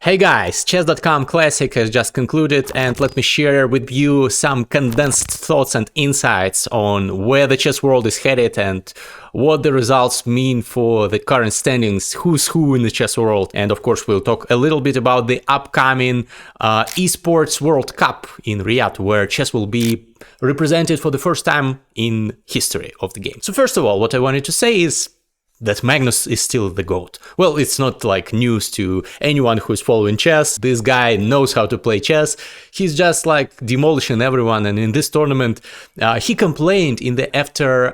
Hey guys, chess.com Classic has just concluded, and let me share with you some condensed thoughts and insights on where the chess world is headed and what the results mean for the current standings, who's who in the chess world. And of course, we'll talk a little bit about the upcoming esports World Cup in Riyadh, where chess will be represented for the first time in history of the game. So first of all, what I wanted to say is that Magnus is still the GOAT. Well, it's not like news to anyone who's following chess. This guy knows how to play chess. He's just like demolishing everyone. And in this tournament, he complained in the after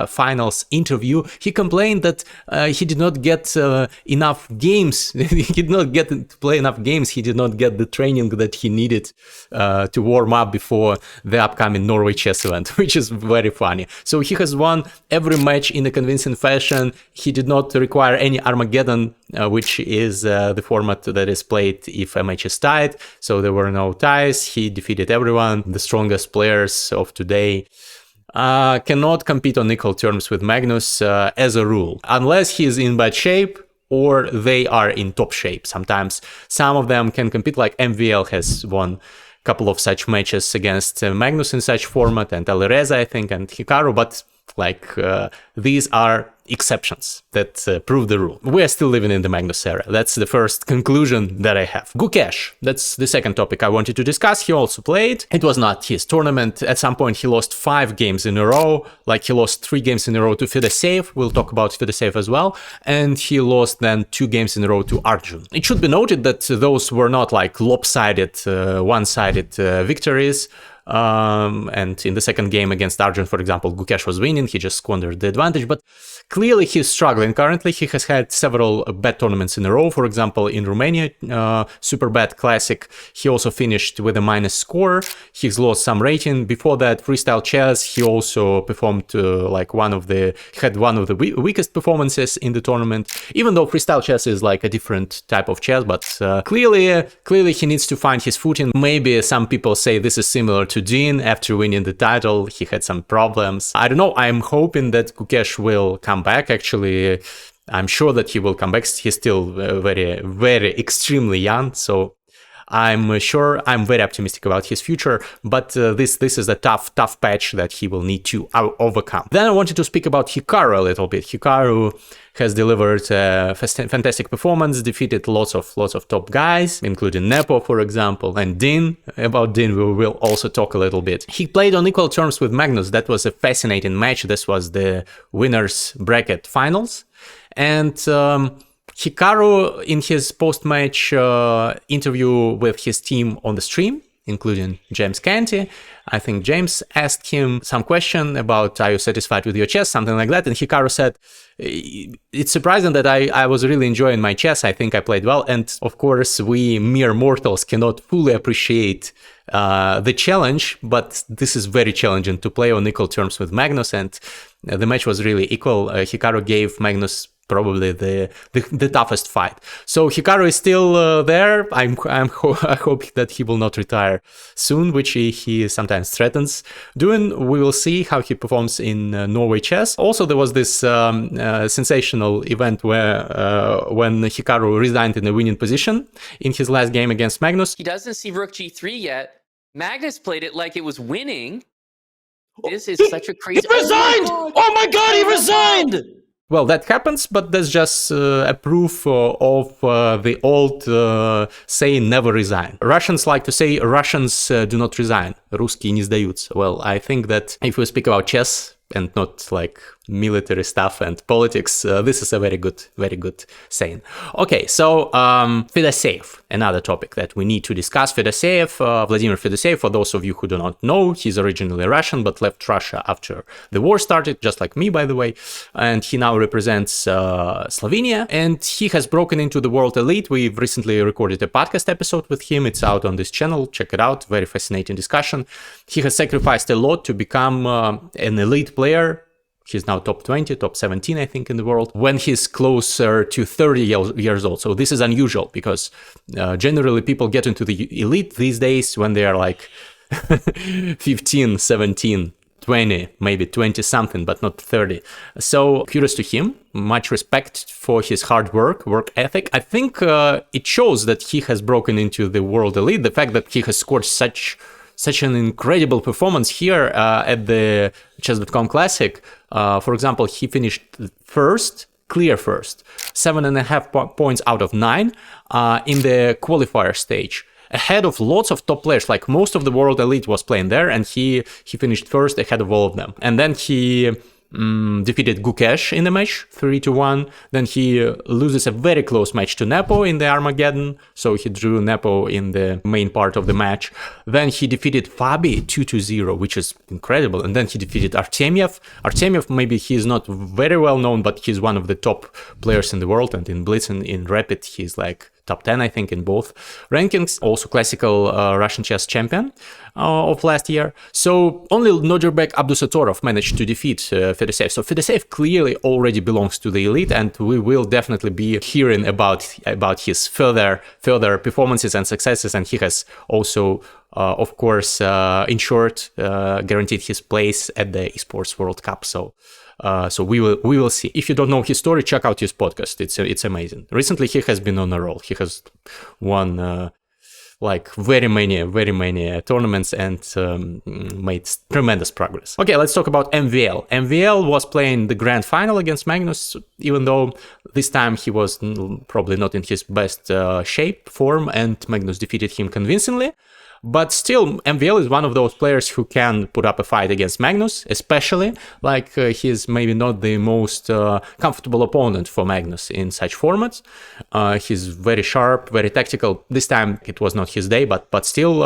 finals interview, he complained that he did not get enough games. He did not get to play enough games. He did not get the training that he needed to warm up before the upcoming Norway chess event, which is very funny. So he has won every match in a convincing fashion. He did not require any Armageddon, which is the format that is played if a match is tied. So there were no ties. He defeated everyone. The strongest players of today cannot compete on equal terms with Magnus as a rule, unless he is in bad shape or they are in top shape. Sometimes some of them can compete, like MVL has won a couple of such matches against Magnus in such format, and Alireza, I think, and Hikaru, but these are exceptions that prove the rule. We are still living in the Magnus era. That's the first conclusion that I have. Gukesh, that's the second topic I wanted to discuss. He also played. It was not his tournament. At some point, he lost 5 games in a row. Like, he lost 3 games in a row to Fedoseev. We'll talk about Fedoseev as well. And he lost then 2 games in a row to Arjun. It should be noted that those were not like lopsided, one-sided victories. And in the second game against Arjun, for example, Gukesh was winning. He just squandered the advantage. But clearly, he's struggling currently. He has had several bad tournaments in a row. For example, in Romania, super bad classic, he also finished with a minus score. He's lost some rating. Before that, freestyle chess, he also performed had one of the weakest performances in the tournament. Even though freestyle chess is like a different type of chess, but clearly he needs to find his footing. Maybe some people say this is similar to Dean. After winning the title, he had some problems. I don't know. I'm hoping that Gukesh will come back. Actually, I'm sure that he will come back. He's still very, very extremely young. So I'm very optimistic about his future, but this is a tough top patch that he will need to overcome. Then I wanted to speak about Hikaru a little bit. Hikaru has delivered a fantastic performance, defeated lots of top guys, including Nepo, for example, and Dean. About Dean, we will also talk a little bit. He played on equal terms with Magnus. That was a fascinating match. This was the winners bracket finals. And Hikaru, in his post-match interview with his team on the stream, including James Canty, I think James asked him some question about, are you satisfied with your chess, something like that, and Hikaru said, it's surprising that I was really enjoying my chess, I think I played well, and of course we mere mortals cannot fully appreciate the challenge, but this is very challenging to play on equal terms with Magnus, and the match was really equal. Hikaru gave Magnus probably the toughest fight. So Hikaru is still there. I hope that he will not retire soon, which he sometimes threatens doing. We will see how he performs in Norway chess. Also, there was this sensational event where when Hikaru resigned in a winning position in his last game against Magnus. He doesn't see rook g3 yet. Magnus played it like it was winning. This is such a crazy... He resigned! Oh my god, he resigned! Well, that happens, but that's just a proof of the old saying, never resign. Russians like to say, Russians do not resign. Русские не сдаются. Well, I think that if we speak about chess and not like military stuff and politics, this is a very good saying. Okay, so Fedoseev, another topic that we need to discuss. Fedoseev, Vladimir Fedoseev, for those of you who do not know, he's originally Russian but left Russia after the war started, just like me, by the way, and he now represents Slovenia, and he has broken into the world elite. We've recently recorded a podcast episode with him. It's out on this channel. Check it out. Very fascinating discussion. He has sacrificed a lot to become an elite player. He's now top 20, top 17, I think, in the world, when he's closer to 30 years old. So this is unusual because generally people get into the elite these days when they are like 15, 17. 20, maybe 20 something, but not 30. So kudos to him. Much respect for his hard work ethic. I think it shows that he has broken into the world elite. The fact that he has scored such an incredible performance here at the chess.com Classic. For example, he finished clear first, 7.5 points out of 9 in the qualifier stage, ahead of lots of top players. Like most of the world elite was playing there, and he finished first ahead of all of them. And then he defeated Gukesh in the match 3-1. Then he loses a very close match to Nepo in the Armageddon, so he drew Nepo in the main part of the match. Then he defeated Fabi 2-0, which is incredible. And then he defeated Artemiev, maybe he's not very well known, but he's one of the top players in the world, and in Blitz and in Rapid he's like top 10, I think, in both rankings. Also classical Russian chess champion of last year. So only nodirbek abdusattorov managed to defeat Fedoseev. So Fedoseev clearly already belongs to the elite, and we will definitely be hearing about his further performances and successes. And he has also, of course, guaranteed his place at the Esports World Cup. So we will see. If you don't know his story, check out his podcast. It's amazing. Recently, he has been on a roll. He has won like very many tournaments and made tremendous progress. Okay, let's talk about MVL. MVL was playing the grand final against Magnus, even though this time he was probably not in his best form, and Magnus defeated him convincingly. But still, MVL is one of those players who can put up a fight against Magnus, especially like he's maybe not the most comfortable opponent for Magnus in such formats. He's very sharp, very tactical. This time it was not his day, but still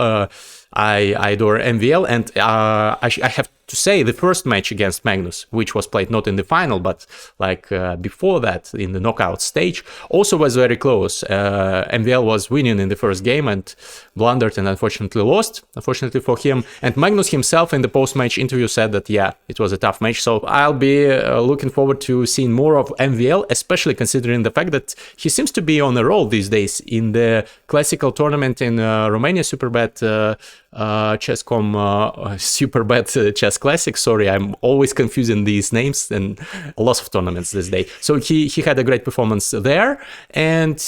I adore MVL, and I have to say the first match against Magnus, which was played not in the final but like before that in the knockout stage, also was very close. MVL was winning in the first game and blundered and unfortunately lost, unfortunately for him. And Magnus himself in the post-match interview said that yeah, it was a tough match. So I'll be looking forward to seeing more of MVL, especially considering the fact that he seems to be on a roll these days in the classical tournament in Romania, Superbet chesscom Superbet Chess Classic. Sorry, I'm always confusing these names, and lots of tournaments this day. So he had a great performance there, and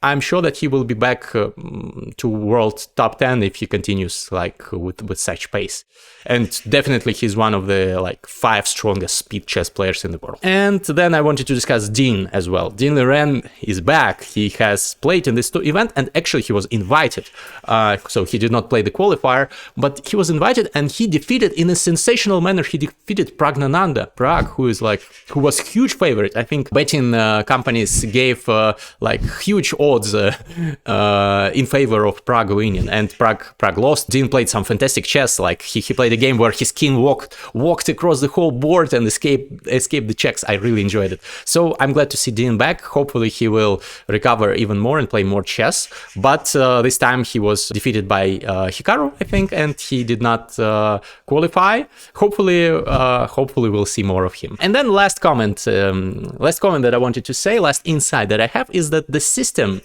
I'm sure that he will be back to world top 10 if he continues like with such pace. And definitely he's one of the like 5 strongest speed chess players in the world. And then I wanted to discuss Dean as well. Dean Liren is back. He has played in this event, and actually he was invited. So he did not play the qualifier, but he was invited, and he defeated in a sensational manner. He defeated Praggnanandhaa, Prague, who was huge favorite. I think betting companies gave like huge odds in favor of Prague winning, and Prague lost. Dean played some fantastic chess. Like he played a game where his king walked across the whole board and escaped the checks. I really enjoyed it. So I'm glad to see Dean back. Hopefully he will recover even more and play more chess. But this time he was defeated by Hikaru, I think, and he did not qualify. Hopefully we'll see more of him. And then last comment that I wanted to say, last insight that I have, is that the system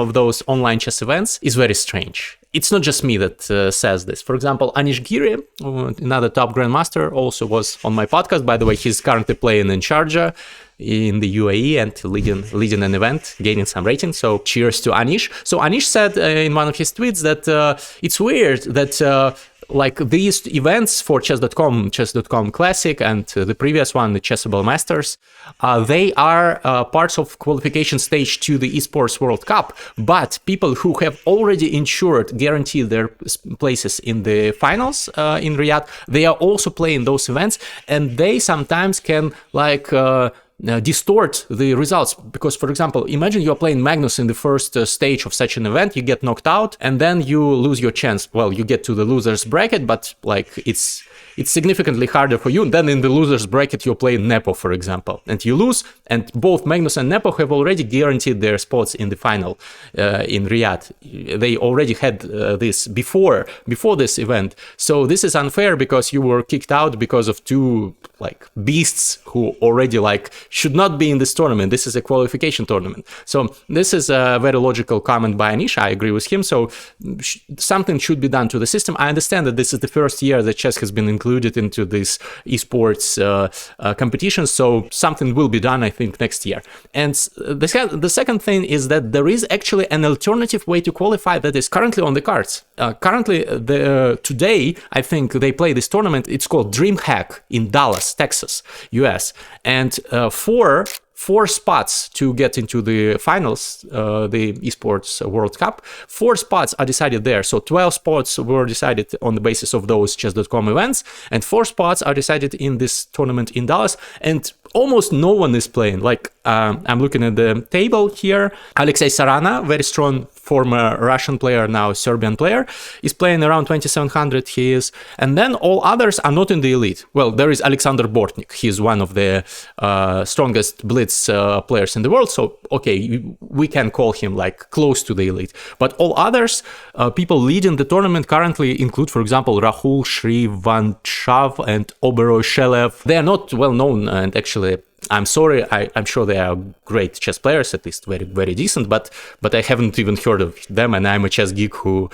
of those online chess events is very strange. It's not just me that says this. For example, Anish Giri, another top grandmaster, also was on my podcast. By the way, he's currently playing in Sharjah in the UAE and leading an event, gaining some rating. So cheers to Anish. So Anish said in one of his tweets that it's weird that like these events for chess.com Classic and the previous one, the Chessable Masters, they are parts of qualification stage to the Esports World Cup. But people who have already guaranteed their places in the finals in Riyadh, they are also playing those events, and they sometimes can like distort the results. Because, for example, imagine you're playing Magnus in the first stage of such an event, you get knocked out, and then you lose your chance. Well, you get to the loser's bracket, but like it's significantly harder for you. And then in the loser's bracket, you're playing Nepo, for example, and you lose. And both Magnus and Nepo have already guaranteed their spots in the final in Riyadh. They already had this before this event. So this is unfair because you were kicked out because of two like beasts who already like should not be in this tournament. This is a qualification tournament. So this is a very logical comment by Anish. I agree with him. So something should be done to the system. I understand that this is the first year that chess has been included into this esports competition. So something will be done, I think, next year. And the second thing is that there is actually an alternative way to qualify that is currently on the cards. Currently, today, I think they play this tournament. It's called DreamHack in Dallas, Texas, US. And four spots to get into the finals, the esports World Cup. 4 spots are decided there. So 12 spots were decided on the basis of those chess.com events, and 4 spots are decided in this tournament in Dallas. And almost no one is playing. Like, I'm looking at the table here. Alexei Sarana, very strong former Russian player, now Serbian player, is playing around 2700 he is. And then all others are not in the elite. Well, there is Alexander Bortnik. He is one of the strongest blitz players in the world. So, okay, we can call him like close to the elite. But all others, people leading the tournament currently include, for example, Rahul Srivanchav and Oberoi Shelev. They are not well known, and actually, I'm sorry, I'm sure they are great chess players, at least very, very decent, but I haven't even heard of them, and I'm a chess geek who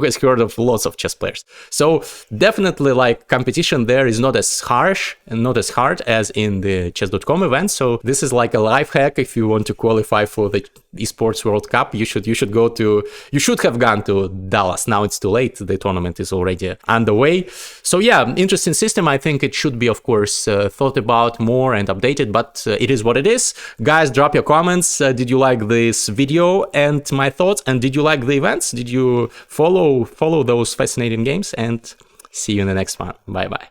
has heard of lots of chess players. So definitely, like, competition there is not as harsh and not as hard as in the chess.com event. So this is like a life hack. If you want to qualify for the esports World Cup, you should have gone to Dallas. Now it's too late. The tournament is already underway. So yeah, interesting system. I think it should be, of course, thought about more and updated, but it is what it is. Guys, drop your comments. Did you like this video and my thoughts? And did you like the events? Did you follow those fascinating games? And see you in the next one. Bye bye.